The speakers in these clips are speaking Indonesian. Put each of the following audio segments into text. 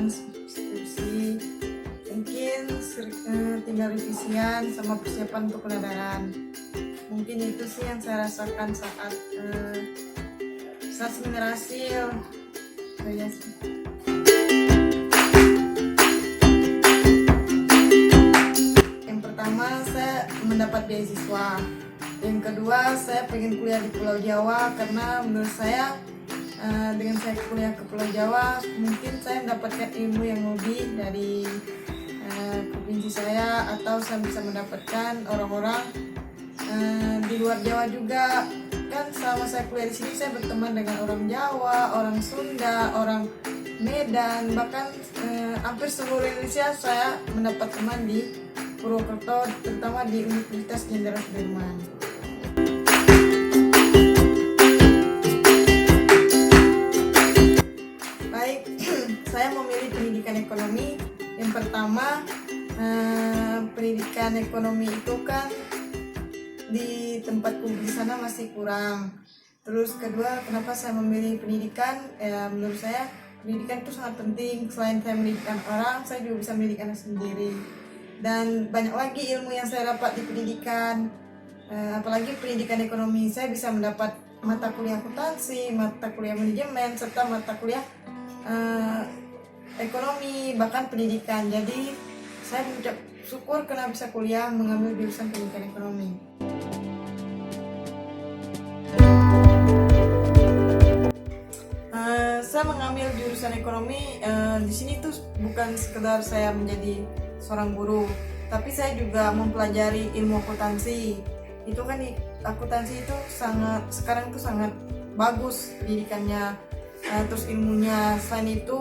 pengerjaan skripsi, mungkin tinggal revisian sama persiapan untuk penadaran. Mungkin itu sih yang saya rasakan saat seminar hasil. Saya sih. Yang pertama saya mendapat beasiswa. Yang kedua saya pengen kuliah di Pulau Jawa karena menurut saya dengan saya kuliah ke Pulau Jawa mungkin saya mendapatkan ilmu yang lebih dari provinsi saya, atau saya bisa mendapatkan orang-orang di luar Jawa juga. Kan selama saya kuliah di sini saya berteman dengan orang Jawa, orang Sunda, orang Medan, bahkan hampir seluruh Indonesia saya mendapat teman di Purwokerto, terutama di Universitas Jenderal Sudirman. Baik, saya memilih pendidikan ekonomi. Yang pertama, pendidikan ekonomi itu kan di tempatku di sana masih kurang. Terus kedua, kenapa saya memilih pendidikan? Menurut saya pendidikan itu sangat penting. Selain saya mendidikan orang, saya juga bisa mendidik anak sendiri. Dan banyak lagi ilmu yang saya dapat di pendidikan. Apalagi pendidikan ekonomi, saya bisa mendapat mata kuliah akuntansi, mata kuliah manajemen, serta mata kuliah ekonomi, bahkan pendidikan. Jadi saya mengucap syukur karena bisa kuliah mengambil jurusan pendidikan ekonomi. Saya mengambil jurusan ekonomi di sini tuh bukan sekedar saya menjadi seorang guru, tapi saya juga mempelajari ilmu akuntansi. Itu kan akuntansi itu sekarang tuh sangat bagus pendidikannya, terus ilmunya. Selain itu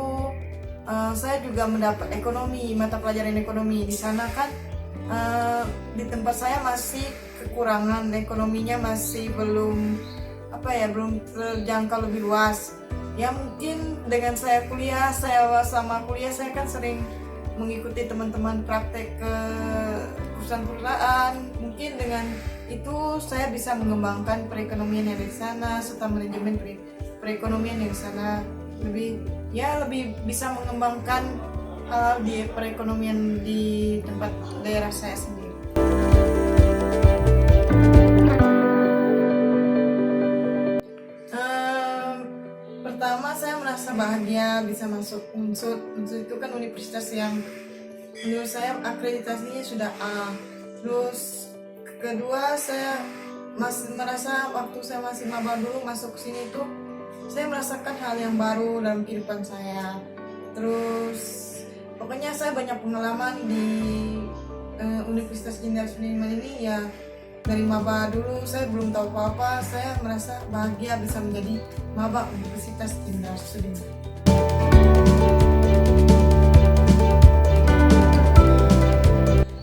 saya juga mendapat ekonomi, mata pelajaran ekonomi. Di sana kan di tempat saya masih kekurangan ekonominya, masih belum terjangkau lebih luas. Ya mungkin dengan saya kan sering mengikuti teman-teman praktek ke perusahaan-perusahaan. Mungkin dengan itu saya bisa mengembangkan perekonomian yang ada di sana, serta manajemen perekonomian yang di sana lebih bisa mengembangkan hal di perekonomian di tempat daerah saya sendiri. Pertama, saya merasa bahagia bisa masuk UNSUD. UNSUD itu kan universitas yang menurut saya akreditasinya sudah A. Terus kedua, saya masih merasa waktu saya masih maba dulu masuk ke sini tuh saya merasakan hal yang baru dalam kehidupan saya. Terus pokoknya saya banyak pengalaman di Universitas Jenderal Sudirman ini. Ya dari maba dulu saya belum tahu apa-apa, saya merasa bahagia bisa menjadi maba Universitas Jenderal Sudirman.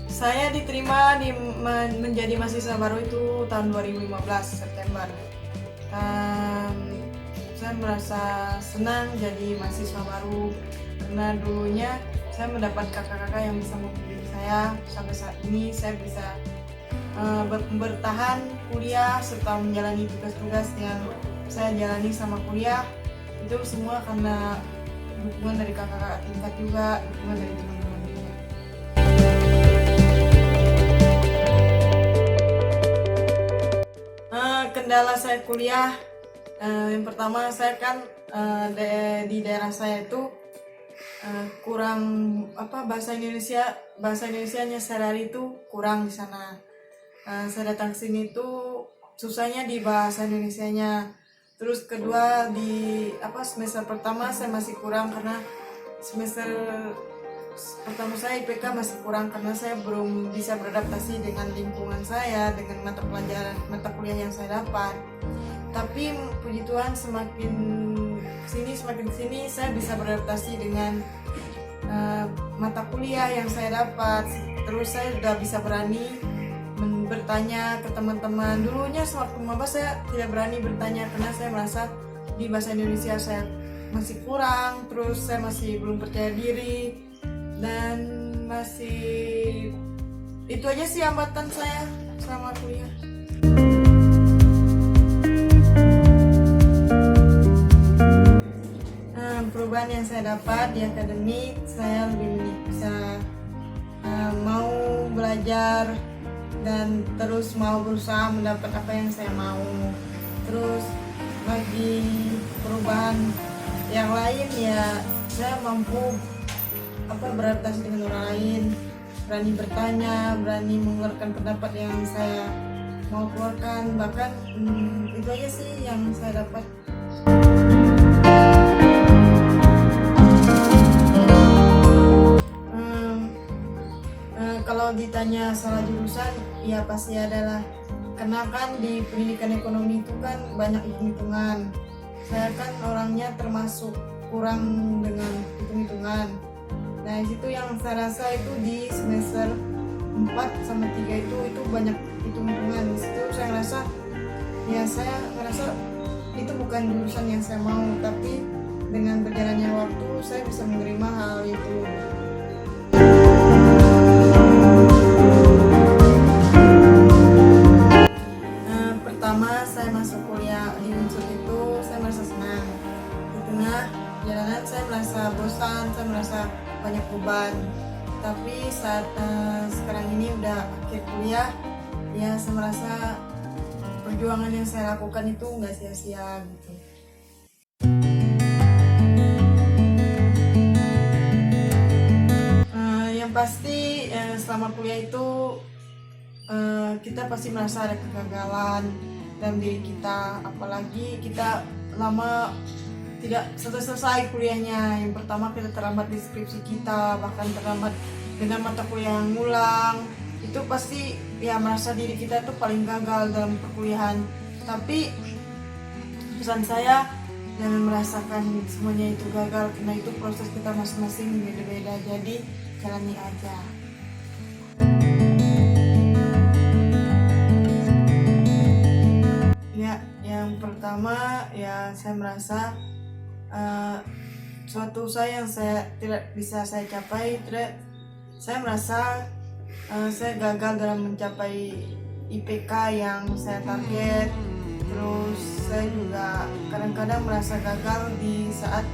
Saya diterima menjadi mahasiswa baru itu tahun 2015 September. Saya merasa senang jadi mahasiswa baru karena dulunya saya mendapat kakak-kakak yang bisa membimbing saya. Sampai saat ini saya bisa bertahan kuliah serta menjalani tugas-tugas yang saya jalani sama kuliah. Itu semua karena dukungan dari kakak-kakak tingkat juga, dukungan dari teman-teman juga. Kendala saya kuliah, yang pertama saya kan di daerah saya itu kurang bahasa Indonesianya sehari-hari itu kurang di sana. Saya datang ke sini tuh susahnya di bahasa Indonesianya. Terus kedua di semester pertama saya masih kurang karena semester pertama saya IPK masih kurang karena saya belum bisa beradaptasi dengan lingkungan saya, dengan mata kuliah yang saya dapat. Tapi puji Tuhan semakin sini saya bisa beradaptasi dengan mata kuliah yang saya dapat. Terus saya sudah bisa berani bertanya ke teman-teman. Dulunya sewaktu maba saya tidak berani bertanya karena saya merasa di bahasa Indonesia saya masih kurang, terus saya masih belum percaya diri, dan itu aja sih hambatan saya selama kuliah. Perubahan yang saya dapat di akademik, saya lebih bisa mau belajar dan terus mau berusaha mendapat apa yang saya mau. Terus bagi perubahan yang lain ya saya mampu beradaptasi dengan orang lain, berani bertanya, berani mengeluarkan pendapat yang saya mau keluarkan. Bahkan itu aja sih yang saya dapat. Kalau ditanya salah jurusan, ya pasti adalah karena kan di pendidikan ekonomi itu kan banyak hitung-hitungan. Saya kan orangnya termasuk kurang dengan hitung-hitungan. Nah itu yang saya rasa itu di semester 4 sama 3 itu banyak hitung-hitungan. Di situ saya rasa itu bukan jurusan yang saya mau, tapi dengan berjalannya waktu saya bisa menerima hal itu. Pertama saya masuk kuliah di Unsur itu saya merasa senang. Di tengah jalanan saya merasa bosan, saya merasa banyak beban. Tapi saat sekarang ini udah akhir kuliah, ya saya merasa perjuangan yang saya lakukan itu nggak sia-sia gitu. Yang pasti selama kuliah itu kita pasti merasa ada kegagalan dalam diri kita, apalagi kita lama tidak selesai kuliahnya. Yang pertama kita terlambat di skripsi kita, bahkan terlambat dengan mata kuliah yang ngulang. Itu pasti ya merasa diri kita itu paling gagal dalam perkuliahan. Tapi pesan saya, jangan merasakan semuanya itu gagal, karena itu proses kita masing-masing beda-beda, jadi jalani aja. Ya, yang pertama ya saya merasa suatu usaha yang saya tidak bisa saya capai, saya merasa saya gagal dalam mencapai IPK yang saya target. Terus saya juga kadang-kadang merasa gagal di saat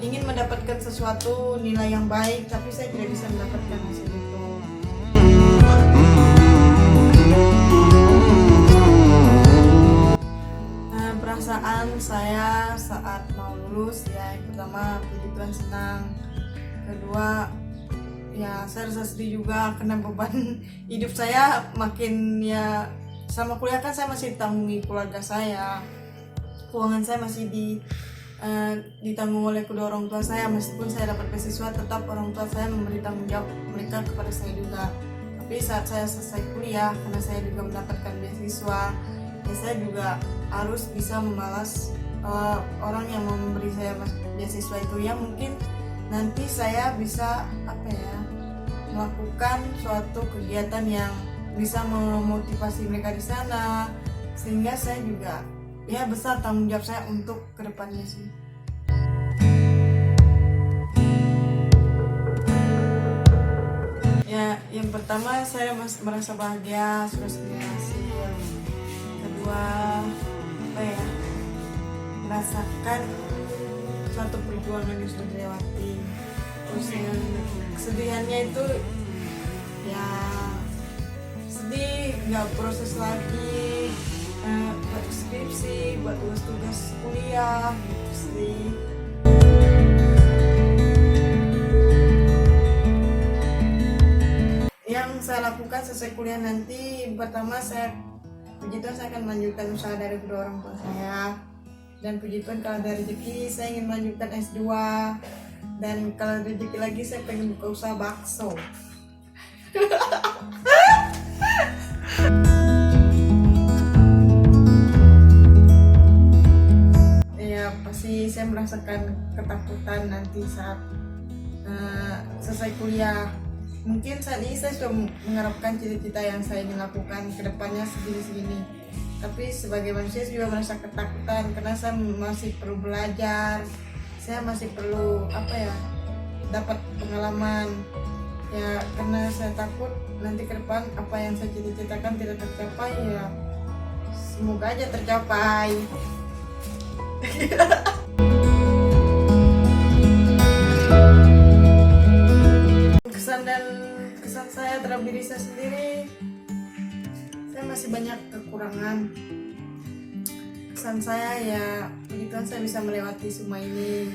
ingin mendapatkan sesuatu nilai yang baik, tapi saya tidak bisa mendapatkan hasil itu. Perasaan saya saat mau lulus ya, yang pertama puji Tuhan senang, kedua ya saya rasa sedih juga karena beban hidup saya makin ya, sama kuliah kan saya masih ditanggungi keluarga saya, keuangan saya masih ditanggung oleh kedua orang tua saya. Meskipun saya dapat beasiswa, tetap orang tua saya memberi tanggung jawab mereka kepada saya juga. Tapi saat saya selesai kuliah, karena saya juga mendapatkan beasiswa, ya saya juga harus bisa membalas orang yang mau memberi saya beasiswa itu. Ya mungkin nanti saya bisa melakukan suatu kegiatan yang bisa memotivasi mereka di sana, sehingga saya juga ya besar tanggung jawab saya untuk kedepannya sih. Ya, yang pertama saya merasa bahagia sudah berhasil. Kedua, merasakan suatu perjuangan yang sudah dilewati. Terus yang kesedihannya itu ya sedih, nggak proses lagi buat skripsi, buat tugas kuliah gitu sih. Yang saya lakukan selesai kuliah nanti, pertama puji Tuhan saya akan melanjutkan usaha dari kedua orang tua saya, dan puji Tuhan kalau ada rezeki saya ingin melanjutkan S2, dan kalau ada rezeki lagi saya pengen buka usaha bakso. Ya pasti saya merasakan ketakutan nanti saat selesai kuliah. Mungkin saat ini saya sudah mengharapkan cita-cita yang saya ingin lakukan ke depannya segini-segini. Tapi sebagai manusia saya juga merasa ketakutan karena saya masih perlu belajar. Saya masih perlu dapat pengalaman. Ya karena saya takut nanti ke depan apa yang saya cita-citakan tidak tercapai, ya semoga aja tercapai. pesan saya terhadap diri saya sendiri, saya masih banyak kekurangan. Pesan saya ya puji Tuhan saya bisa melewati semua ini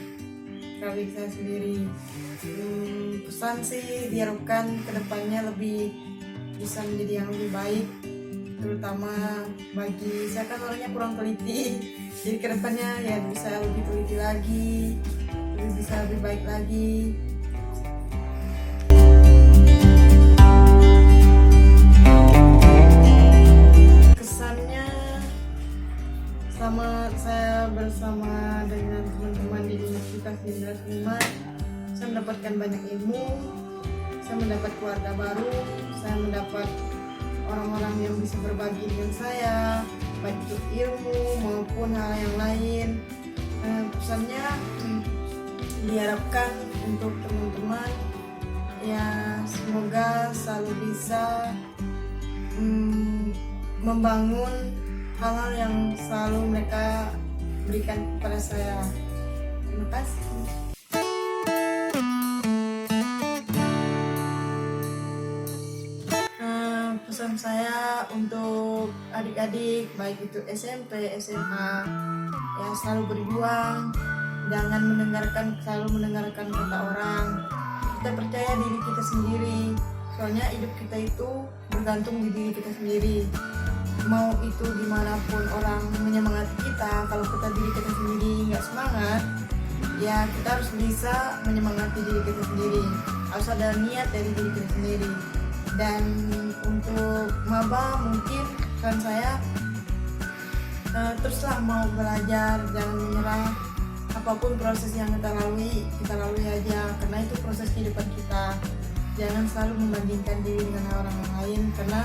terhadap diri saya sendiri. Pesan sih diharapkan kedepannya lebih bisa menjadi yang lebih baik, terutama bagi saya kan orangnya kurang teliti, jadi kedepannya ya bisa lebih teliti lagi, bisa lebih baik lagi. Kesannya selama saya bersama dengan teman-teman di Universitas Jenderal Sudirman, saya mendapatkan banyak ilmu, saya mendapat keluarga baru, saya mendapat orang-orang yang bisa berbagi dengan saya, baik itu ilmu maupun hal yang lain. Pesannya diharapkan untuk teman-teman ya semoga selalu bisa membangun hal-hal yang selalu mereka berikan kepada saya. Terima kasih. Pesan saya untuk adik-adik baik itu SMP, SMA ya selalu berjuang, jangan selalu mendengarkan kata orang. Kita percaya diri kita sendiri, soalnya hidup kita itu bergantung di diri kita sendiri. Mau itu dimanapun orang menyemangati kita, kalau kita diri kita sendiri nggak semangat, ya kita harus bisa menyemangati diri kita sendiri. Harus ada niat dari diri kita sendiri. Dan untuk maba mungkin kan saya teruslah mau belajar, jangan menyerah. Apapun proses yang kita lalui aja, karena itu proses kehidupan kita. Jangan selalu membandingkan diri dengan orang lain, karena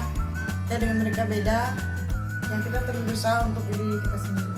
kita dengan mereka beda. Yang kita terus berusaha untuk diri kita sendiri.